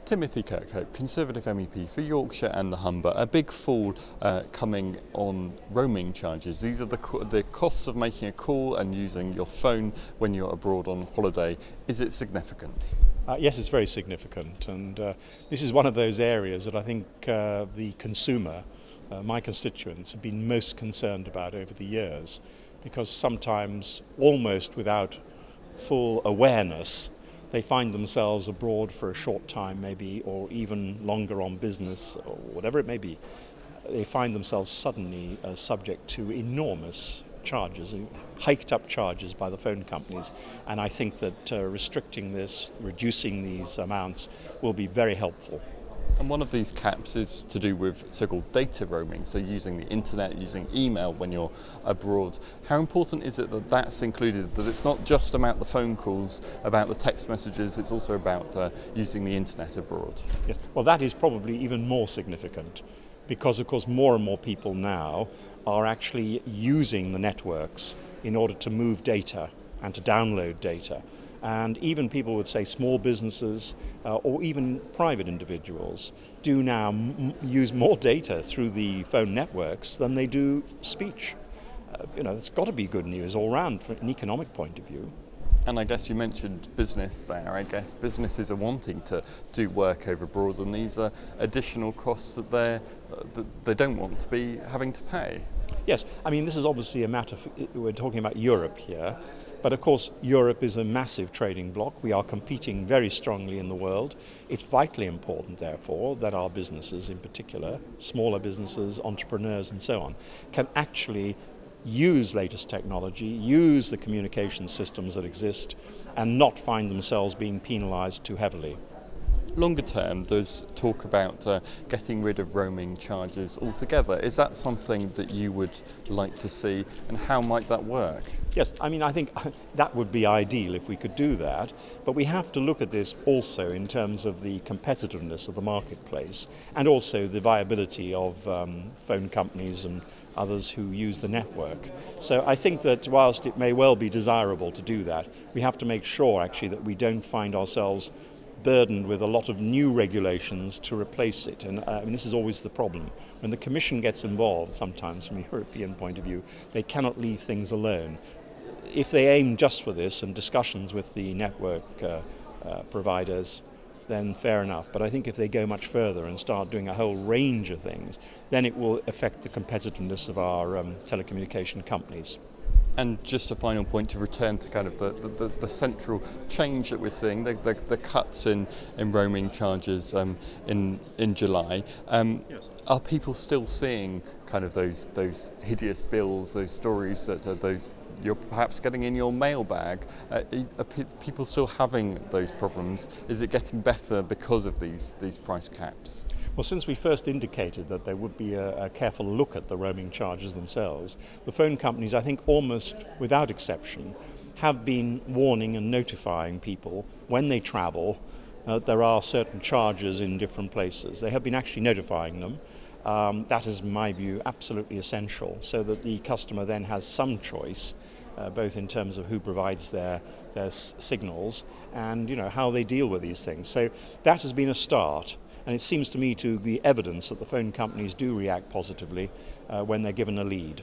Timothy Kirkhope, Conservative MEP for Yorkshire and the Humber. A big fall coming on roaming charges. These are the costs of making a call and using your phone when you're abroad on holiday. Is it significant? Yes, it's very significant, and this is one of those areas that I think the consumer, my constituents, have been most concerned about over the years, because sometimes, almost without full awareness, they find themselves abroad for a short time maybe, or even longer on business, or whatever it may be. They find themselves suddenly subject to enormous charges, hiked up charges by the phone companies, and I think that restricting this, reducing these amounts will be very helpful. And one of these caps is to do with so-called data roaming, so using the internet, using email when you're abroad. How important is it that that's included, that it's not just about the phone calls, about the text messages, it's also about using the internet abroad? Yes. Well, that is probably even more significant, because of course more and more people now are actually using the networks in order to move data and to download data. And even people with, say, small businesses or even private individuals do now use more data through the phone networks than they do speech. It's got to be good news all round from an economic point of view. And I guess you mentioned business there. I guess businesses are wanting to do work over abroad, and these are additional costs that they don't want to be having to pay. Yes, I mean, this is obviously a matter, we're talking about Europe here, but of course Europe is a massive trading bloc. We are competing very strongly in the world. It's vitally important, therefore, that our businesses in particular, smaller businesses, entrepreneurs and so on, can actually use latest technology, use the communication systems that exist, and not find themselves being penalised too heavily. Longer term, there's talk about getting rid of roaming charges altogether. Is that something that you would like to see, and how might that work? Yes, I mean, I think that would be ideal if we could do that, but we have to look at this also in terms of the competitiveness of the marketplace and also the viability of phone companies and others who use the network. So I think that whilst it may well be desirable to do that, we have to make sure actually that we don't find ourselves burdened with a lot of new regulations to replace it. And this is always the problem. When the Commission gets involved, sometimes from a European point of view, they cannot leave things alone. If they aim just for this and discussions with the network providers, then fair enough. But I think if they go much further and start doing a whole range of things, then it will affect the competitiveness of our telecommunication companies. And just a final point to return to kind of the central change that we're seeing, the cuts in roaming charges in July. Yes. Are people still seeing kind of those hideous bills, those stories that you're perhaps getting in your mailbag? Are people still having those problems? Is it getting better because of these price caps? Well, since we first indicated that there would be a careful look at the roaming charges themselves, the phone companies, I think almost without exception, have been warning and notifying people when they travel that there are certain charges in different places. They have been actually notifying them. That is, in my view, absolutely essential, so that the customer then has some choice, both in terms of who provides their signals and how they deal with these things. So that has been a start. And it seems to me to be evidence that the phone companies do react positively when they're given a lead.